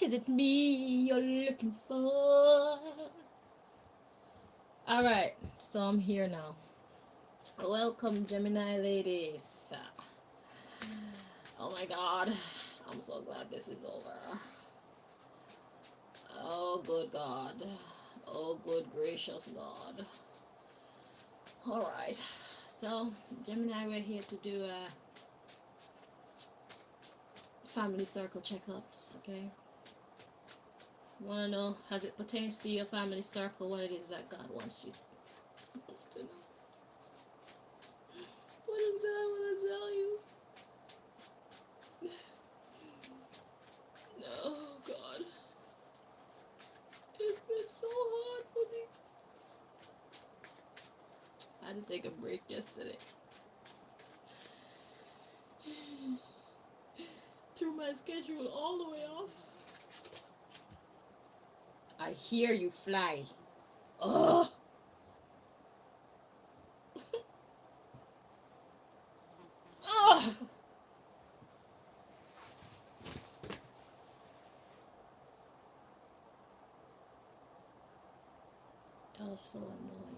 Is it me you're looking for? Alright, so I'm here now. Welcome, Gemini ladies. Oh my god, I'm so glad this is over. Oh, good God. Oh, good gracious God. Alright, so Gemini, we're here to do family circle checkups, okay? Want to know, as it pertains to your family circle, what it is that God wants you to know? What does God want to tell you? Oh God, it's been so hard for me. I had to take a break yesterday. Threw my schedule all the way off. I hear you fly. Ugh. Ugh. That was so annoying.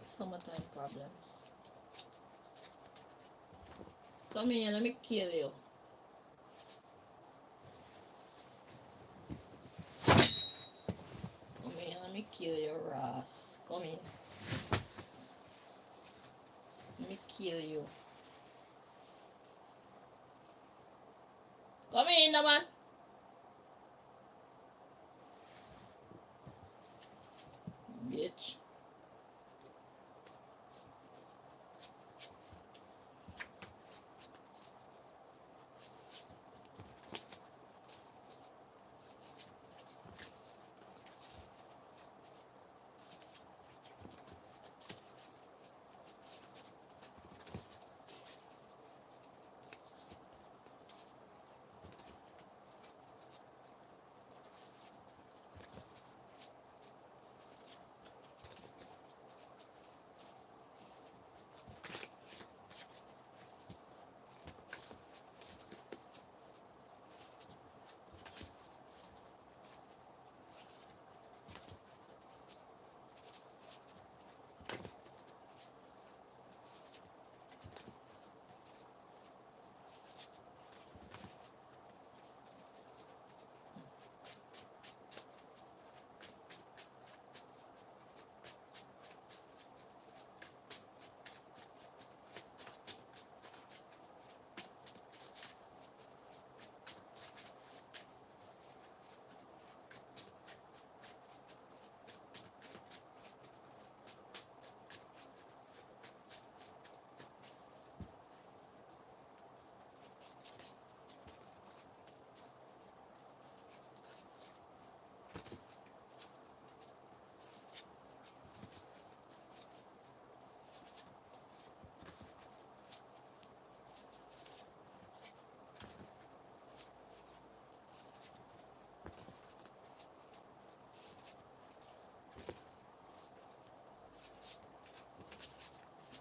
Summertime problems. Come here, let me kill you. Come here, let me kill your ass. Come here. Let me kill you. Come in, no man. Bitch.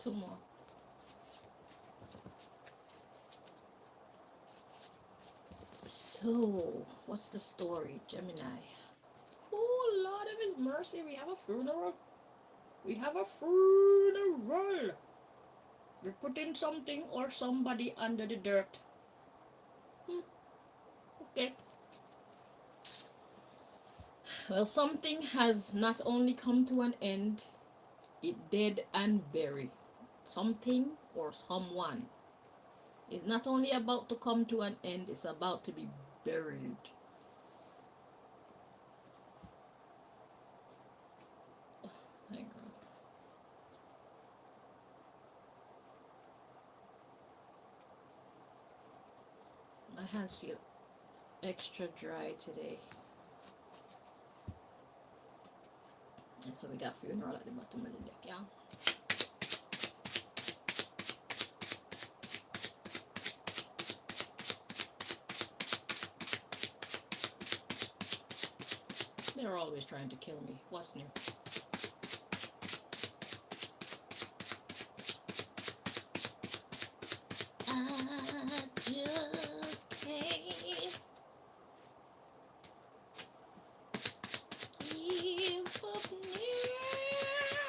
Two more. So, what's the story, Gemini? Oh, Lord of His mercy, we have a funeral. We have a funeral. We're putting something or somebody under the dirt. Okay. Well, something has not only come to an end, it dead and buried. Something or someone is not only about to come to an end, it's about to be buried. Hang on. My hands feel extra dry today. And so we got funeral at the bottom of the deck, yeah? always trying to kill me. What's new? I just can't give up now.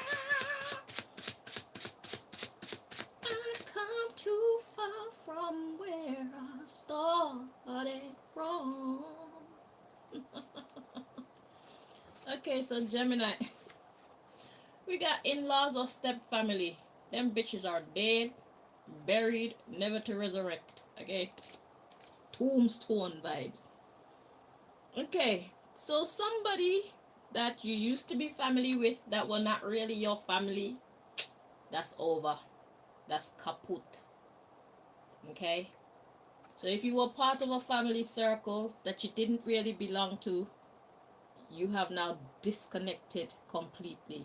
I come too far from where I started from. Okay, so Gemini, we got in-laws or step family. Them bitches are dead, buried, never to resurrect. Okay, tombstone vibes. Okay, so somebody that you used to be family with that were not really your family, that's over. That's kaput. Okay, so if you were part of a family circle that you didn't really belong to, you have now disconnected completely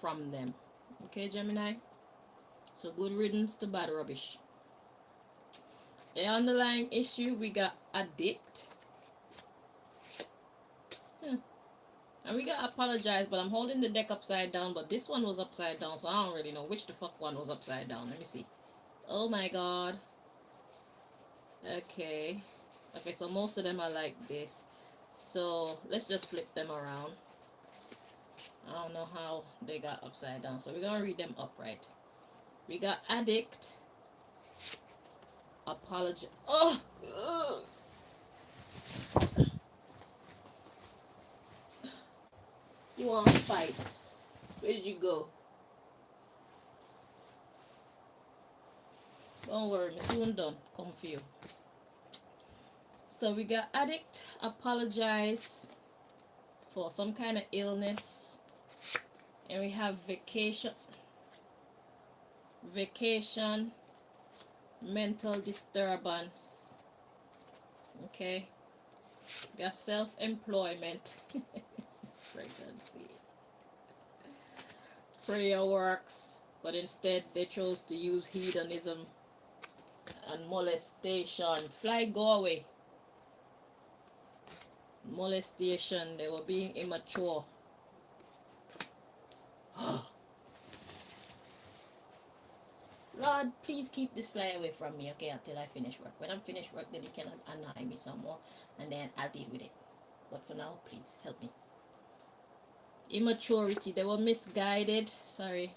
from them. Okay, Gemini? So good riddance to bad rubbish. The underlying issue, we got addict. And we got apologize, but I'm holding the deck upside down, but this one was upside down, so I don't really know which the fuck one was upside down. Let me see. Oh my god. Okay. Okay, so most of them are like this. So let's just flip them around. I don't know how they got upside down, so we're gonna read them upright. We got addict, apology. Oh, ugh. You want to fight? Where did you go? Don't worry, I'm soon done. Come for you. So we got addict, apologize for some kind of illness, and we have vacation, mental disturbance. Okay, we got self-employment. Pregnancy. Prayer works, but instead they chose to use hedonism and molestation. Fly, go away. Molestation, they were being immature. Lord, please keep this fly away from me, okay, until I finish work. When I'm finished work, then you cannot annoy me some more, and then I'll deal with it. But for now, please help me. Immaturity, they were misguided. Sorry.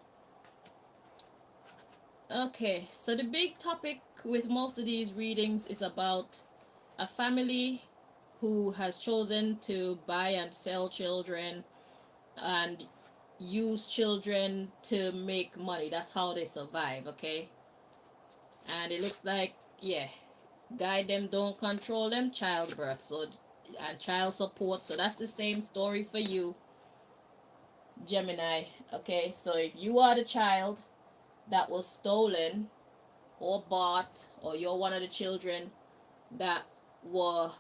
Okay, so the big topic with most of these readings is about a family who has chosen to buy and sell children and use children to make money. That's how they survive, okay? And it looks like, yeah, guide them, don't control them, childbirth, so, and child support. So that's the same story for you, Gemini. Okay, so if you are the child that was stolen or bought, or you're one of the children that were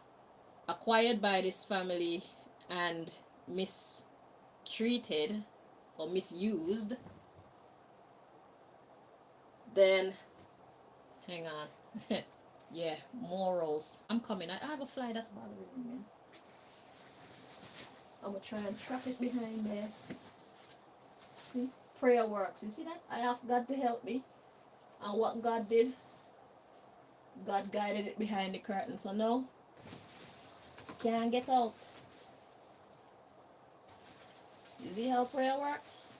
acquired by this family and mistreated or misused, then hang on. Yeah, morals. I'm coming. I have a fly that's bothering me, man. I'm gonna try and trap it behind there. See? Prayer works. You see that? I asked God to help me, and what God did, God guided it behind the curtain. So no, can't get out. You see how prayer works?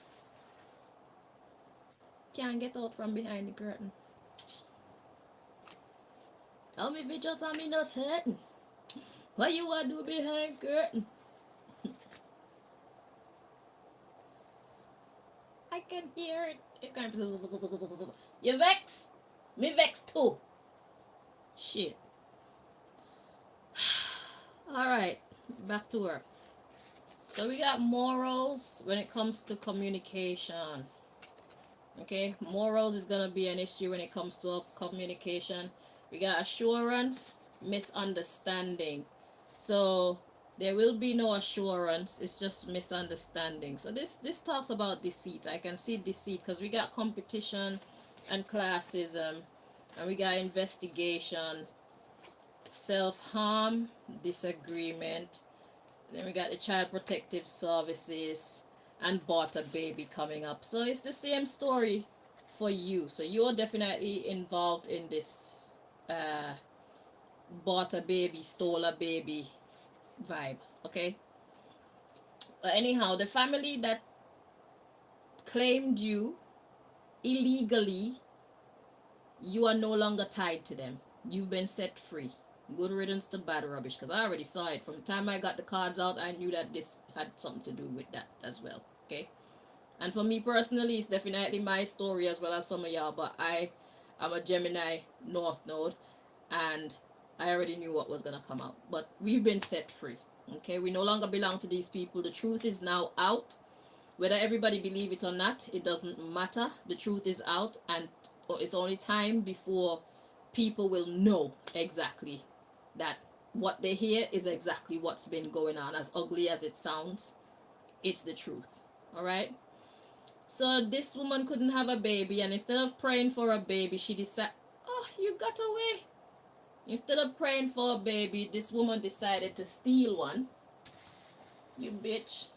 Can't get out from behind the curtain. Tell me if it just on me not hurting. What you want to do behind curtain? I can hear it. It's going to... You vex? Me vex too. Shit. Alright, back to work. So we got morals when it comes to communication. Okay, morals is going to be an issue when it comes to communication. We got assurance, misunderstanding. So there will be no assurance, it's just misunderstanding. So this talks about deceit. I can see deceit because we got competition and classism, and we got investigation, self-harm, disagreement. Then we got the Child Protective Services and bought a baby coming up. So it's the same story for you. So you're definitely involved in this uh, bought a baby, stole a baby vibe. Okay. But anyhow, the family that claimed you illegally, you are no longer tied to them. You've been set free. Good riddance to bad rubbish, because I already saw it. From the time I got the cards out, I knew that this had something to do with that as well. Okay. And for me personally, it's definitely my story as well as some of y'all, but I am a Gemini North Node, and I already knew what was going to come out. But we've been set free. Okay. We no longer belong to these people. The truth is now out. Whether everybody believe it or not, it doesn't matter. The truth is out, and it's only time before people will know exactly that what they hear is exactly what's been going on. As ugly as it sounds, it's the truth. All right. So this woman couldn't have a baby, and instead of praying for a baby, she decided, oh, you got away. Instead of praying for a baby, this woman decided to steal one. You bitch.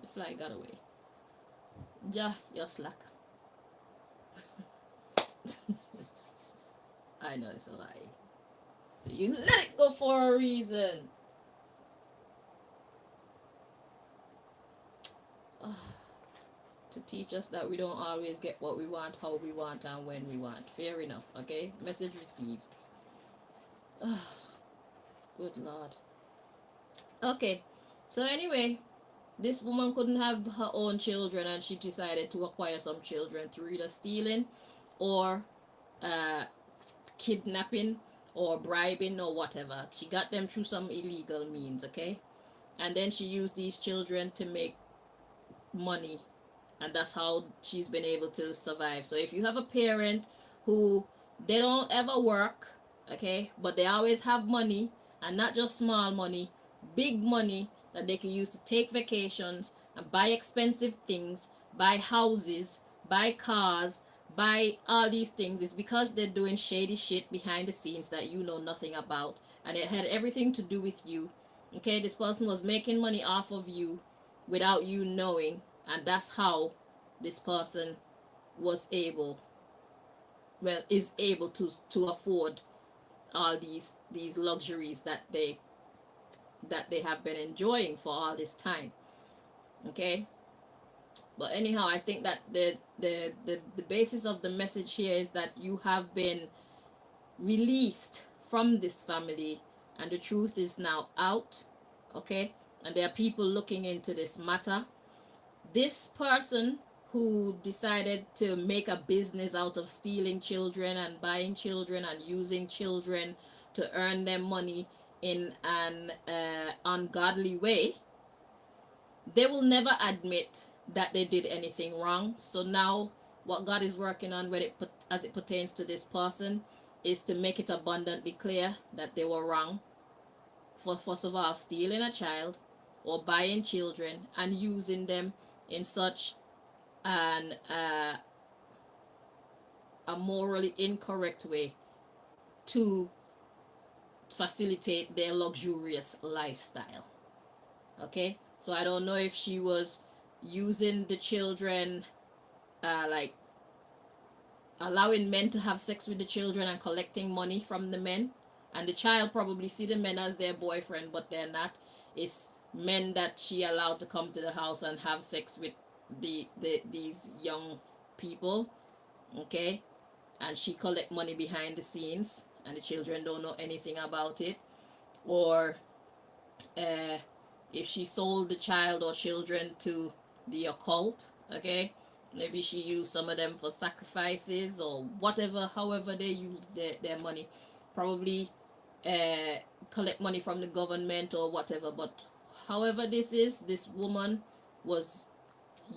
The fly got away. Ja, you're slack. I know it's a lie. So you let it go for a reason. To teach us that we don't always get what we want, how we want, and when we want. Fair enough, okay? Message received. Good Lord. Okay, so anyway, this woman couldn't have her own children, and she decided to acquire some children through either stealing or uh, kidnapping or bribing or whatever. She got them through some illegal means, okay? And then she used these children to make money, and that's how she's been able to survive. So if you have a parent who they don't ever work, okay, but they always have money, and not just small money, big money that they can use to take vacations and buy expensive things, buy houses, buy cars, buy all these things, it's because they're doing shady shit behind the scenes that you know nothing about, and it had everything to do with you. Okay, this person was making money off of you without you knowing, and that's how this person was able, well, is able to afford all these luxuries that they have been enjoying for all this time. Okay. But anyhow, I think that the basis of the message here is that you have been released from this family, and the truth is now out. Okay. And there are people looking into this matter. This person who decided to make a business out of stealing children and buying children and using children to earn them money in an ungodly way, they will never admit that they did anything wrong. So now what God is working on as it pertains to this person is to make it abundantly clear that they were wrong for, first of all, stealing a child or buying children and using them in such an a morally incorrect way to facilitate their luxurious lifestyle. Okay, so I don't know if she was using the children, like allowing men to have sex with the children and collecting money from the men, and the child probably see the men as their boyfriend, but they're not. It's men that she allowed to come to the house and have sex with these young people. Okay, and she collect money behind the scenes, and the children don't know anything about it. Or if she sold the child or children to the occult, okay, maybe she used some of them for sacrifices or whatever, however they use their money, probably collect money from the government or whatever. But however this woman was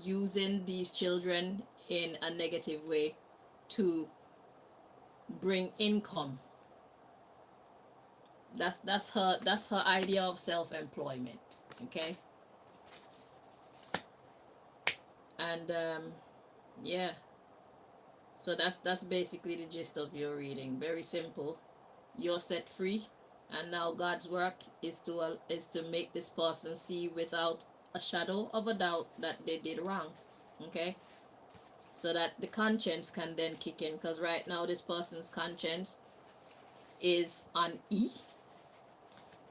using these children in a negative way to bring income. That's her idea of self-employment. Okay. And yeah, so that's basically the gist of your reading. Very simple. You're set free. And now God's work is to make this person see without a shadow of a doubt that they did wrong. Okay, so that the conscience can then kick in, because right now this person's conscience is on E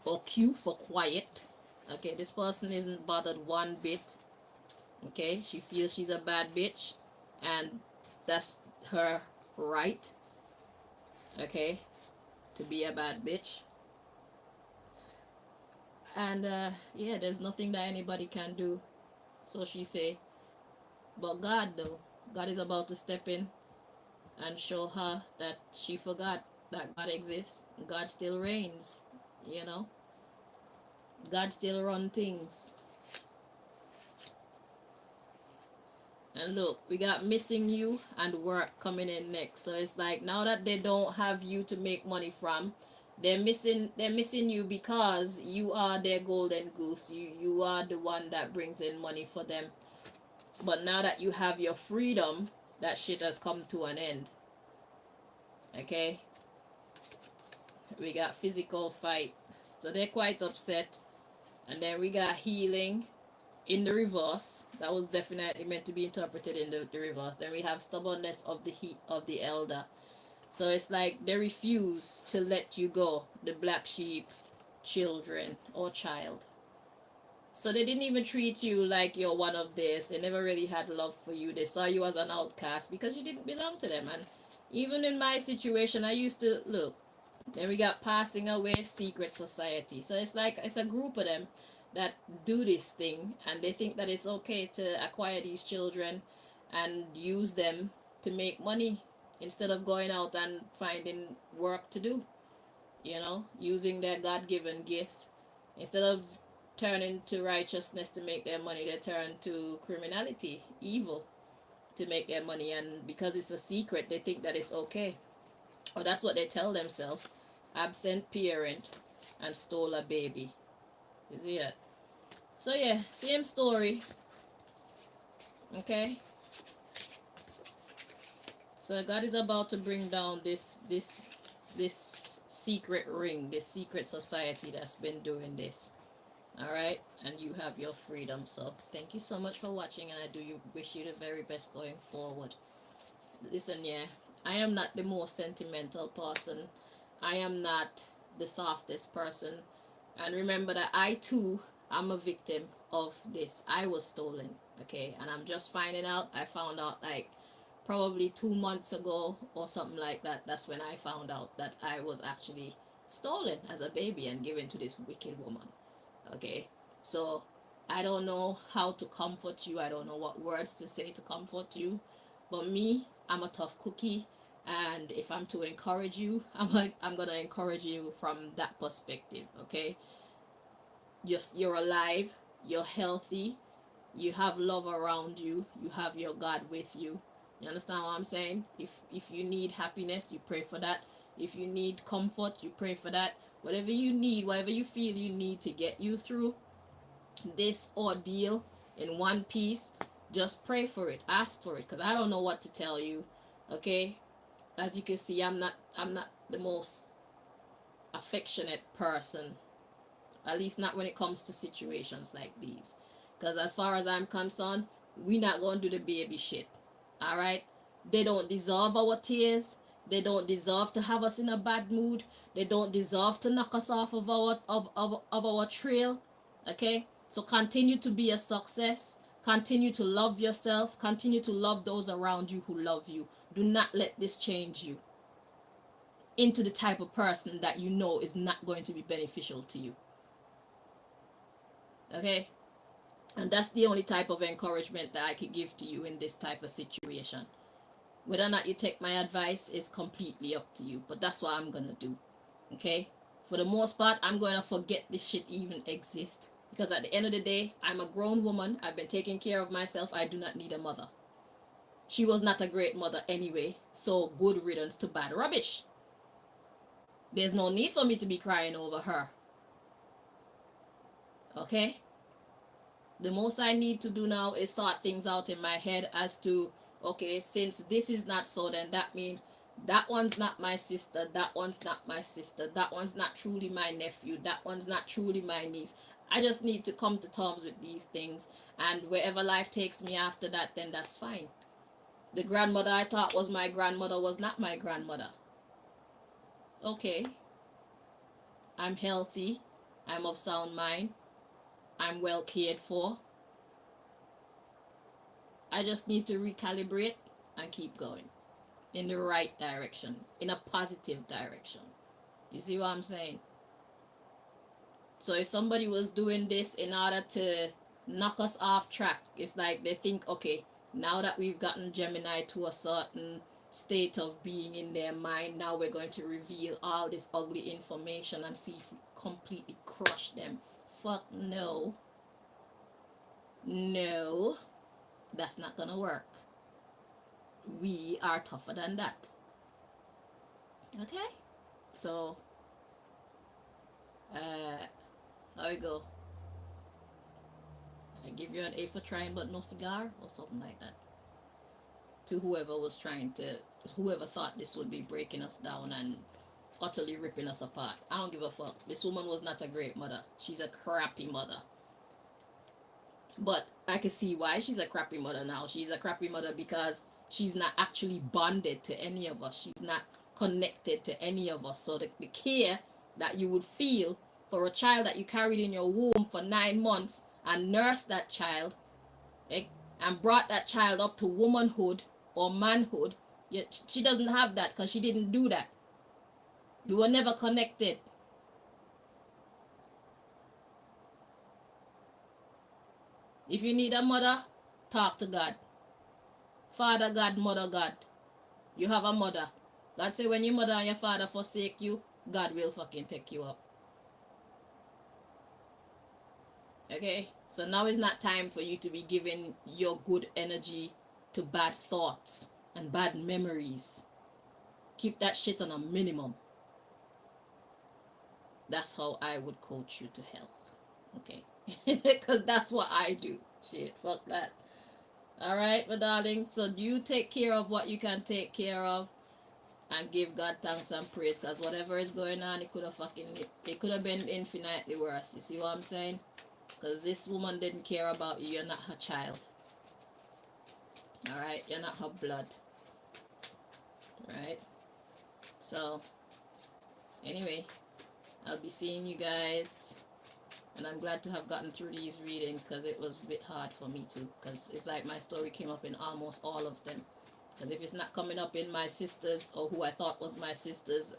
or Q for quiet. Okay, this person isn't bothered one bit. Okay, she feels she's a bad bitch, and that's her right. Okay, to be a bad bitch. And yeah, there's nothing that anybody can do, so she say. But God, though, God is about to step in and show her that she forgot that God exists. God still reigns, you know. God still run things. And look, we got missing you and work coming in next. So it's like now that they don't have you to make money from, they're missing you because you are their golden goose. You are the one that brings in money for them. But now that you have your freedom, that shit has come to an end. Okay? We got physical fight. So they're quite upset. And then we got healing in the reverse. That was definitely meant to be interpreted in the reverse. Then we have stubbornness of the heat of the elder. So it's like they refuse to let you go, the black sheep, children or child. So they didn't even treat you like you're one of theirs. They never really had love for you. They saw you as an outcast because you didn't belong to them. And even in my situation, I used to look. Then we got passing away secret society. So it's like it's a group of them that do this thing, and they think that it's okay to acquire these children and use them to make money instead of going out and finding work to do, using their God-given gifts. Instead of turning to righteousness to make their money, they turn to criminality, evil, to make their money. And because it's a secret, they think that it's okay, or that's what they tell themselves. Absent parent and stole a baby. You see that? So yeah, same story. Okay, so God is about to bring down this secret ring, this secret society that's been doing this. All right, and you have your freedom. So thank you so much for watching, and I do wish you the very best going forward. Listen, yeah, I am not the most sentimental person. I am not the softest person. And remember that I too am a victim of this. I was stolen, okay? And I'm just finding out. I found out like probably 2 months ago or something like that. That's when I found out that I was actually stolen as a baby and given to this wicked woman, okay? So I don't know how to comfort you. I don't know what words to say to comfort you. But me, I'm a tough cookie. And if I'm to encourage you, I'm gonna encourage you from that perspective, okay? You're alive, you're healthy, you have love around you, you have your God with you. You understand what I'm saying? If you need happiness, you pray for that. If you need comfort, you pray for that. Whatever you need, whatever you feel you need to get you through this ordeal in one piece, just pray for it, ask for it, because I don't know what to tell you, okay? As you can see, I'm not the most affectionate person, at least not when it comes to situations like these, because as far as I'm concerned, we not gonna do the baby shit. All right, they don't deserve our tears. They don't deserve to have us in a bad mood. They don't deserve to knock us off of our trail. Okay, so continue to be a success. Continue to love yourself. Continue to love those around you who love you. Do not let this change you into the type of person that you know is not going to be beneficial to you. Okay, and that's the only type of encouragement that I could give to you in this type of situation. Whether or not you take my advice is completely up to you, but that's what I'm gonna do. Okay, for the most part, I'm gonna forget this shit even exists, because at the end of the day, I'm a grown woman. I've been taking care of myself. I do not need a mother. She was not a great mother anyway, so good riddance to bad rubbish. There's no need for me to be crying over her. Okay, the most I need to do now is sort things out in my head as to, okay, since this is not so, then that means That one's not my sister, that one's not my sister, that one's not truly my nephew, that one's not truly my niece. I just need to come to terms with these things, and wherever life takes me after that, then that's fine. The grandmother I thought was my grandmother was not my grandmother. Okay, I'm healthy, I'm of sound mind, I'm well cared for. I just need to recalibrate and keep going in the right direction, in a positive direction. You see what I'm saying? So if somebody was doing this in order to knock us off track, it's like they think, okay, now that we've gotten Gemini to a certain state of being in their mind, now we're going to reveal all this ugly information and see if we completely crush them. Fuck no. No, that's not gonna work. We are tougher than that. Okay? So, how we go? I give you an A for trying but no cigar, or something like that. To whoever was trying to, whoever thought this would be breaking us down and utterly ripping us apart. I don't give a fuck. This woman was not a great mother. She's a crappy mother. But I can see why she's a crappy mother now. She's a crappy mother because she's not actually bonded to any of us. She's not connected to any of us. So the care that you would feel for a child that you carried in your womb for 9 months and nursed that child, eh, and brought that child up to womanhood or manhood, yet she doesn't have that because she didn't do that. We were never connected. If you need a mother, talk to God. Father God, mother God. You have a mother. God say when your mother and your father forsake you, God will fucking take you up. Okay? So now is not time for you to be giving your good energy to bad thoughts and bad memories. Keep that shit on a minimum. That's how I would coach you to health. Okay? Because that's what I do. Shit, fuck that. Alright, my darling. So you take care of what you can take care of and give God thanks and praise, because whatever is going on, it could have been infinitely worse. You see what I'm saying? Because this woman didn't care about you. You're not her child. Alright? You're not her blood. Right? So, anyway, I'll be seeing you guys. And I'm glad to have gotten through these readings because it was a bit hard for me too. Because it's like my story came up in almost all of them. Because if it's not coming up in my sister's, or who I thought was my sister's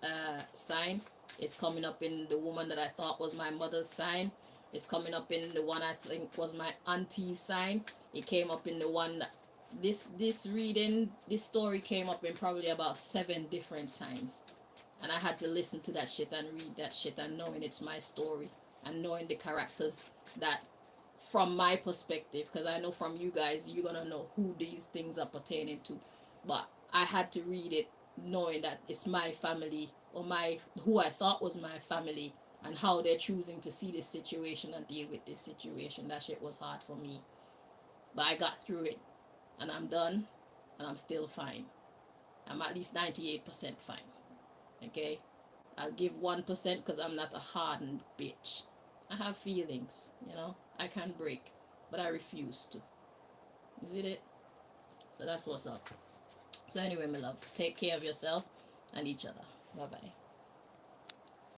sign, it's coming up in the woman that I thought was my mother's sign. It's coming up in the one I think was my auntie's sign. It came up in the one that this story came up in probably about 7 different signs. And I had to listen to that shit and read that shit, and knowing it's my story and knowing the characters that, from my perspective, because I know from you guys, you're gonna know who these things are pertaining to. But I had to read it knowing that it's my family, or my who I thought was my family, and how they're choosing to see this situation and deal with this situation. That shit was hard for me. But I got through it, and I'm done, and I'm still fine. I'm at least 98% fine. Okay? I'll give 1% because I'm not a hardened bitch. I have feelings, you know? I can break, but I refuse to. Is it? So that's what's up. So anyway, my loves, take care of yourself and each other. Bye-bye.